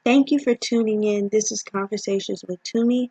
Thank you for tuning in. This is Conversations with Tumi.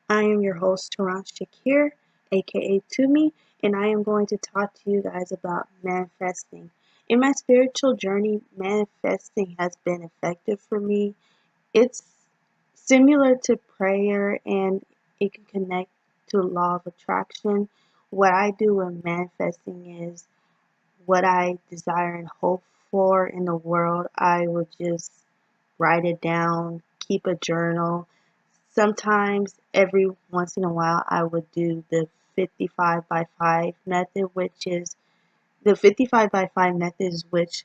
I am your host, Taran Shakir, aka Tumi, and I am going to talk to you guys about manifesting. In my spiritual journey, manifesting has been effective for me. It's similar to prayer and it can connect to law of attraction. What I do in manifesting is what I desire and hope for in the world, I would just write it down, keep a journal. Sometimes, every once in a while, I would do the 55 by 5 method, which is the 55 by 5 method, is which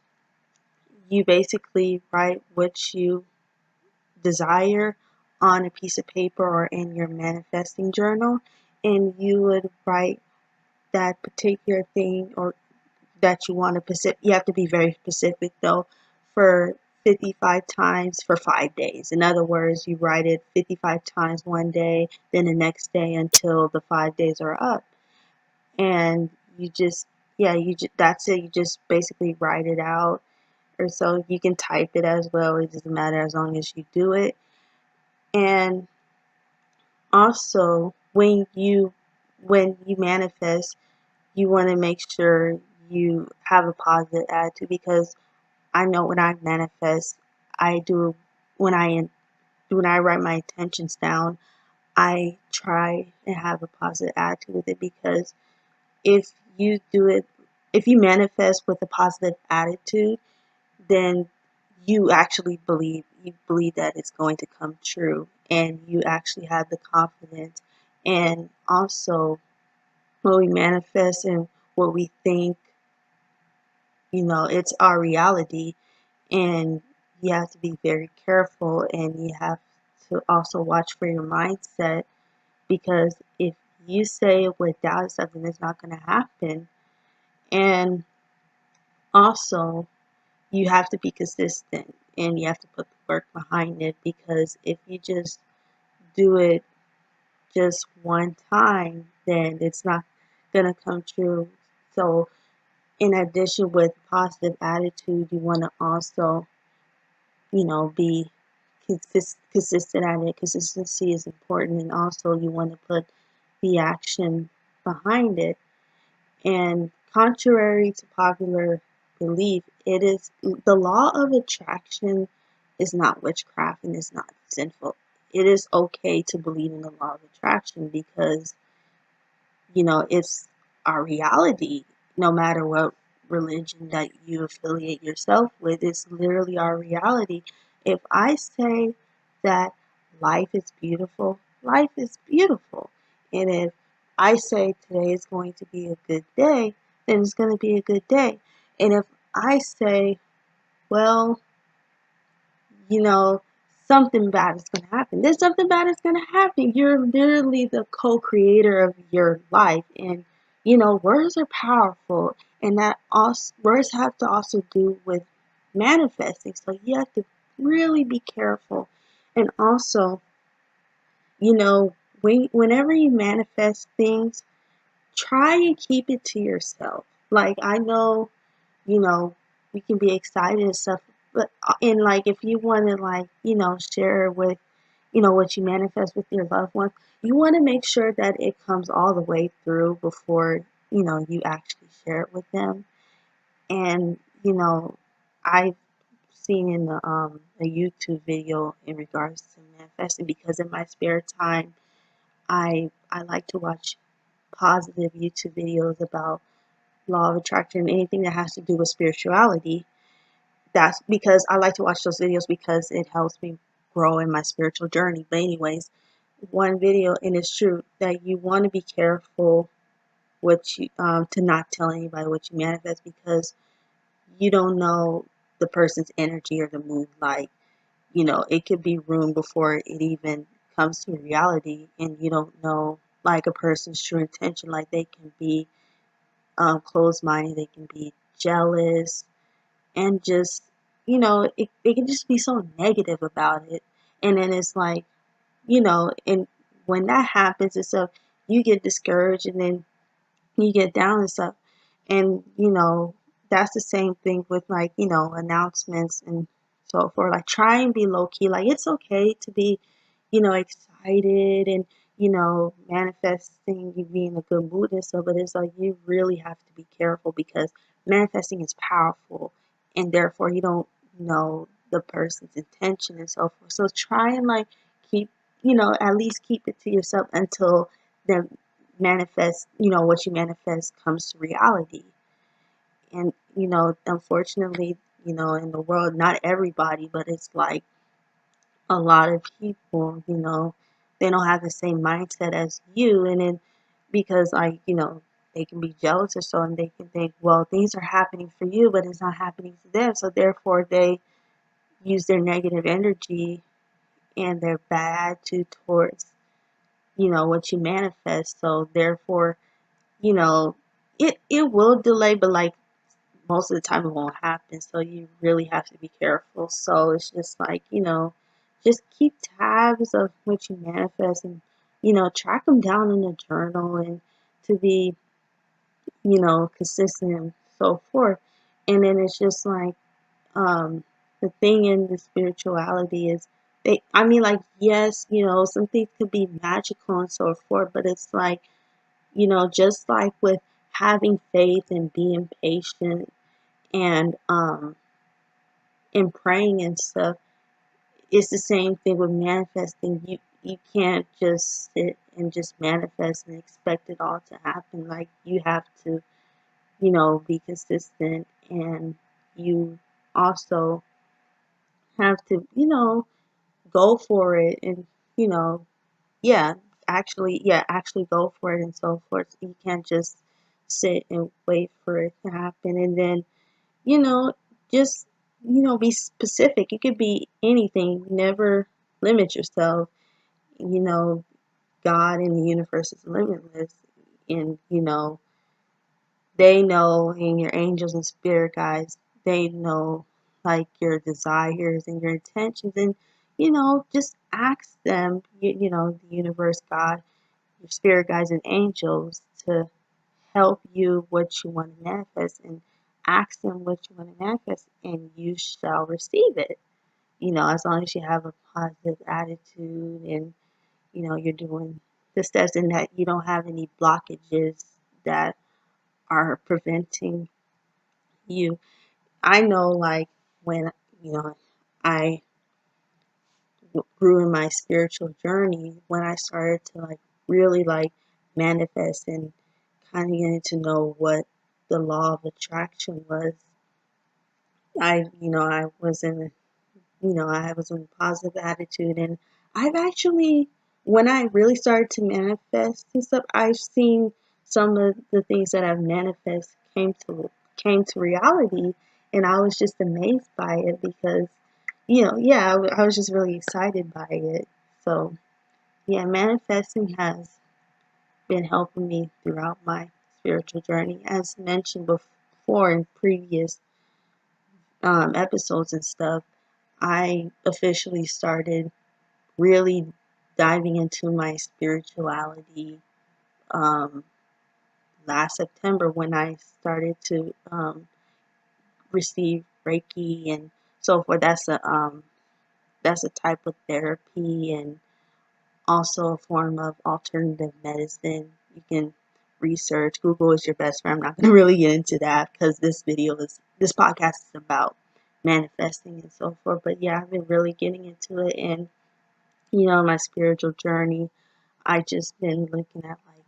you basically write what you desire on a piece of paper or in your manifesting journal, and you would write that particular thing or that you want to. You have to be very specific though, for 55 times for 5 days. In other words, you write it 55 times one day, then the next day until the 5 days are up. And you just, yeah, that's it. You just basically write it out. Or so you can type it as well. It doesn't matter as long as you do it. And also, when you manifest, you want to make sure you have a positive attitude, because I know when I manifest, I do when I write my intentions down, I try and have a positive attitude with it, because if you do it, if you manifest with a positive attitude, then you believe that it's going to come true, and you actually have the confidence. And also, when we manifest and what we think, it's our reality, and you have to be very careful, and you have to also watch for your mindset, because if you say without something, it's not going to happen. And also, you have to be consistent, and you have to put the work behind it, because if you just do it just one time, then it's not going to come true. So in addition, with positive attitude, you want to also, be consistent at it. Consistency is important, and also you want to put the action behind it. And contrary to popular belief, it is the law of attraction is not witchcraft and is not sinful. It is okay to believe in the law of attraction, because it's our reality. No matter what religion that you affiliate yourself with, it's literally our reality. If I say that life is beautiful, life is beautiful. And if I say today is going to be a good day, then it's going to be a good day. And if I say, well, you know, something bad is going to happen, then something bad is going to happen. You're literally the co-creator of your life. And, words are powerful. And that also, words have to also do with manifesting. So you have to really be careful. And also, whenever you manifest things, try and keep it to yourself. Like, I know, you know, we can be excited and stuff, but and like if you want to, like, share with, what you manifest with your loved ones, you want to make sure that it comes all the way through before, you actually share it with them. And, I've seen in a YouTube video in regards to manifesting, because in my spare time, I like to watch positive YouTube videos about law of attraction, anything that has to do with spirituality. That's because I like to watch those videos, because it helps me grow in my spiritual journey. But anyways, one video, and it's true that you want to be careful what you to not tell anybody what you manifest, because you don't know the person's energy or the mood. Like, it could be ruined before it even comes to reality, and you don't know, like, a person's true intention. Like, they can be closed-minded, they can be jealous, and just, it can just be so negative about it. And then it's like, and when that happens and stuff, you get discouraged, and then you get down and stuff. And that's the same thing with, like, announcements and so forth. Like, try and be low key. Like, it's okay to be, excited and, manifesting, you be in a good mood and stuff, but it's like you really have to be careful because manifesting is powerful and therefore you don't know the person's intention and so forth. So try and like keep, at least keep it to yourself until the manifest, what you manifest comes to reality. And, unfortunately, in the world, not everybody, but it's like a lot of people, they don't have the same mindset as you. And then because, like, they can be jealous or so, and they can think, well, things are happening for you, but it's not happening to them. So therefore, they use their negative energy and their bad attitude towards, what you manifest. So therefore, you know, it will delay, but like most of the time it won't happen. So you really have to be careful. So it's just like, just keep tabs of what you manifest and, track them down in a journal and to be, consistent and so forth. And then it's just like, the thing in the spirituality is I mean, like, yes, some things could be magical and so forth, but it's like, just like with having faith and being patient and praying and stuff, it's the same thing with manifesting. You can't just sit and just manifest and expect it all to happen. Like, you have to, be consistent, and you also have to, go for it and, you know, yeah, actually go for it and so forth. You can't just sit and wait for it to happen. And then, you know, just, be specific. It could be anything. Never limit yourself. You know, God and the universe is limitless. And, they know, and your angels and spirit guides, they know like your desires and your intentions. And, just ask them, the universe, God, your spirit guides and angels to help you what you want to manifest, and ask them what you want to manifest and you shall receive it. As long as you have a positive attitude and, you're doing the steps and that you don't have any blockages that are preventing you. I know, like, when, I grew in my spiritual journey, when I started to, like, really, like, manifest and kind of getting to know what the law of attraction was, I was in, I was in a positive attitude. And I've actually, when I really started to manifest and stuff, I've seen some of the things that I've manifest came to reality, and I was just amazed by it because, yeah, I was just really excited by it. So, yeah, manifesting has been helping me throughout my spiritual journey. As mentioned before in previous episodes and stuff, I officially started really diving into my spirituality um, last September when I started to receive Reiki and so forth. That's a type of therapy and also a form of alternative medicine. You can research. Google is your best friend. I'm not going to really get into that because this podcast is about manifesting and so forth. But yeah, I've been really getting into it, and my spiritual journey, I just been looking at like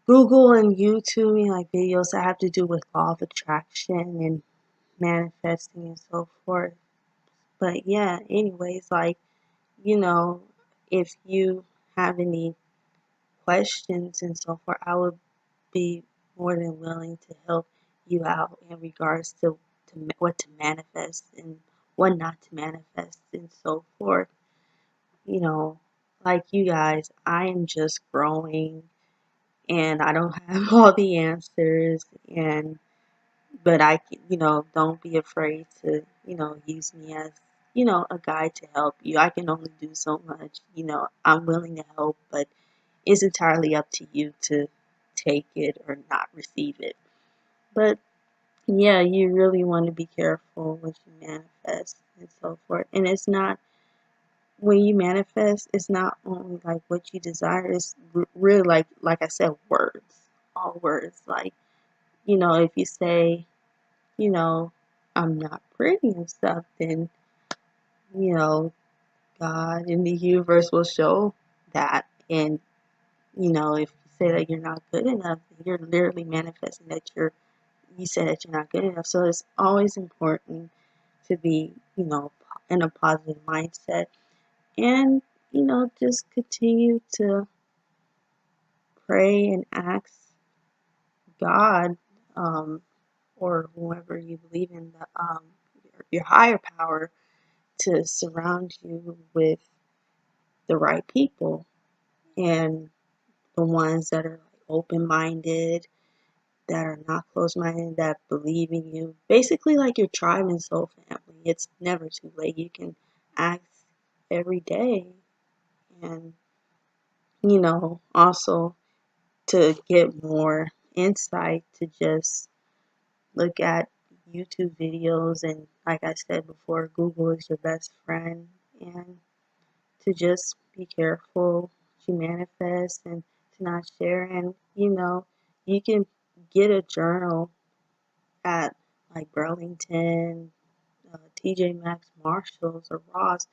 Google and YouTube, like videos that have to do with law of attraction and manifesting and so forth. But yeah, anyways, like, you know, if you have any questions and so forth, I would be more than willing to help you out in regards to what to manifest and what not to manifest and so forth. You know, like you guys, I am just growing and I don't have all the answers, and but don't be afraid to, use me as, a guide to help you. I can only do so much. I'm willing to help, but it's entirely up to you to take it or not receive it. But yeah, you really want to be careful what you manifest. and so forth. And it's not, when you manifest, it's not only like what you desire, it's really like I said, words, all words. Like, if you say, you know, I'm not pretty and stuff, then, you know, God and the universe will show that. And, if you say that you're not good enough, you're literally manifesting that you said that you're not good enough. So it's always important to be, in a positive mindset, and, just continue to pray and ask God, or whoever you believe in, your higher power, to surround you with the right people, and the ones that are open-minded, that are not closed-minded, that believe in you. Basically, like your tribe and soul family. It's never too late. You can ask every day, and, also to get more insight, to just look at YouTube videos, and like I said before, Google is your best friend, and to just be careful to manifest and to not share. And, you can get a journal at like Burlington, TJ Maxx, Marshalls, or Ross.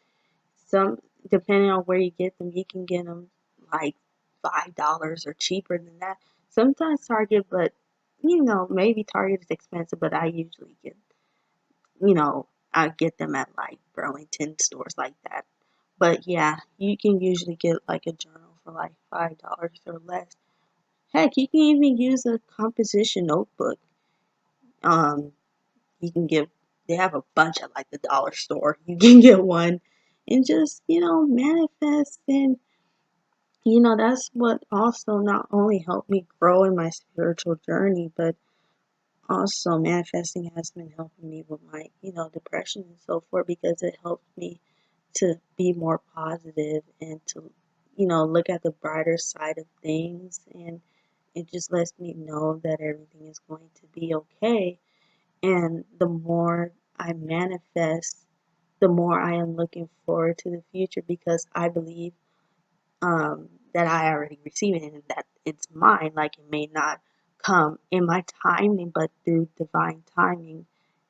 Some, depending on where you get them, you can get them like $5 or cheaper than that. Sometimes Target, but, maybe Target is expensive, but I usually you know, I get them at like Burlington stores like that. But yeah, you can usually get like a journal for like $5 or less. Heck, you can even use a composition notebook. Um, you can get, they have a bunch at like the dollar store. You can get one and just, manifest. And, that's what also not only helped me grow in my spiritual journey, but also manifesting has been helping me with my, depression and so forth, because it helped me to be more positive and to, look at the brighter side of things. And it just lets me know that everything is going to be okay. And the more I manifest, the more I am looking forward to the future, because I believe, that I already receive it and that it's mine. Like, it may not come in my timing, but through divine timing,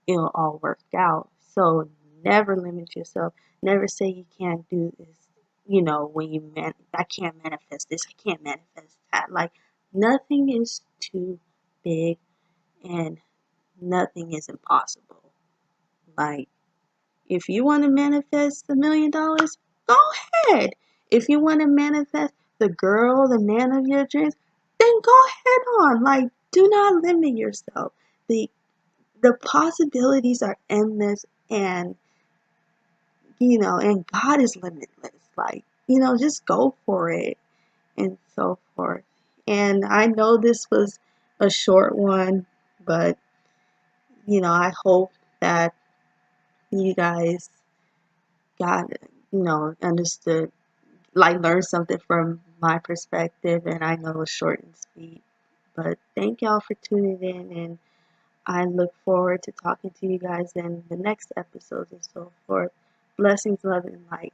it'll all work out. So never limit yourself. Never say you can't do this. When I can't manifest this, I can't manifest that. Like, nothing is too big and nothing is impossible. Like, if you want to manifest $1 million, go ahead. If you want to manifest the girl, the man of your dreams, then go ahead on. Like, do not limit yourself. The the possibilities are endless, and, and God is limitless. Like, just go for it, and so forth. And I know this was a short one, but, I hope that you guys got, understood, like, learned something from my perspective. And I know it was short and sweet, but thank y'all for tuning in, and I look forward to talking to you guys in the next episodes and so forth. Blessings, love, and light.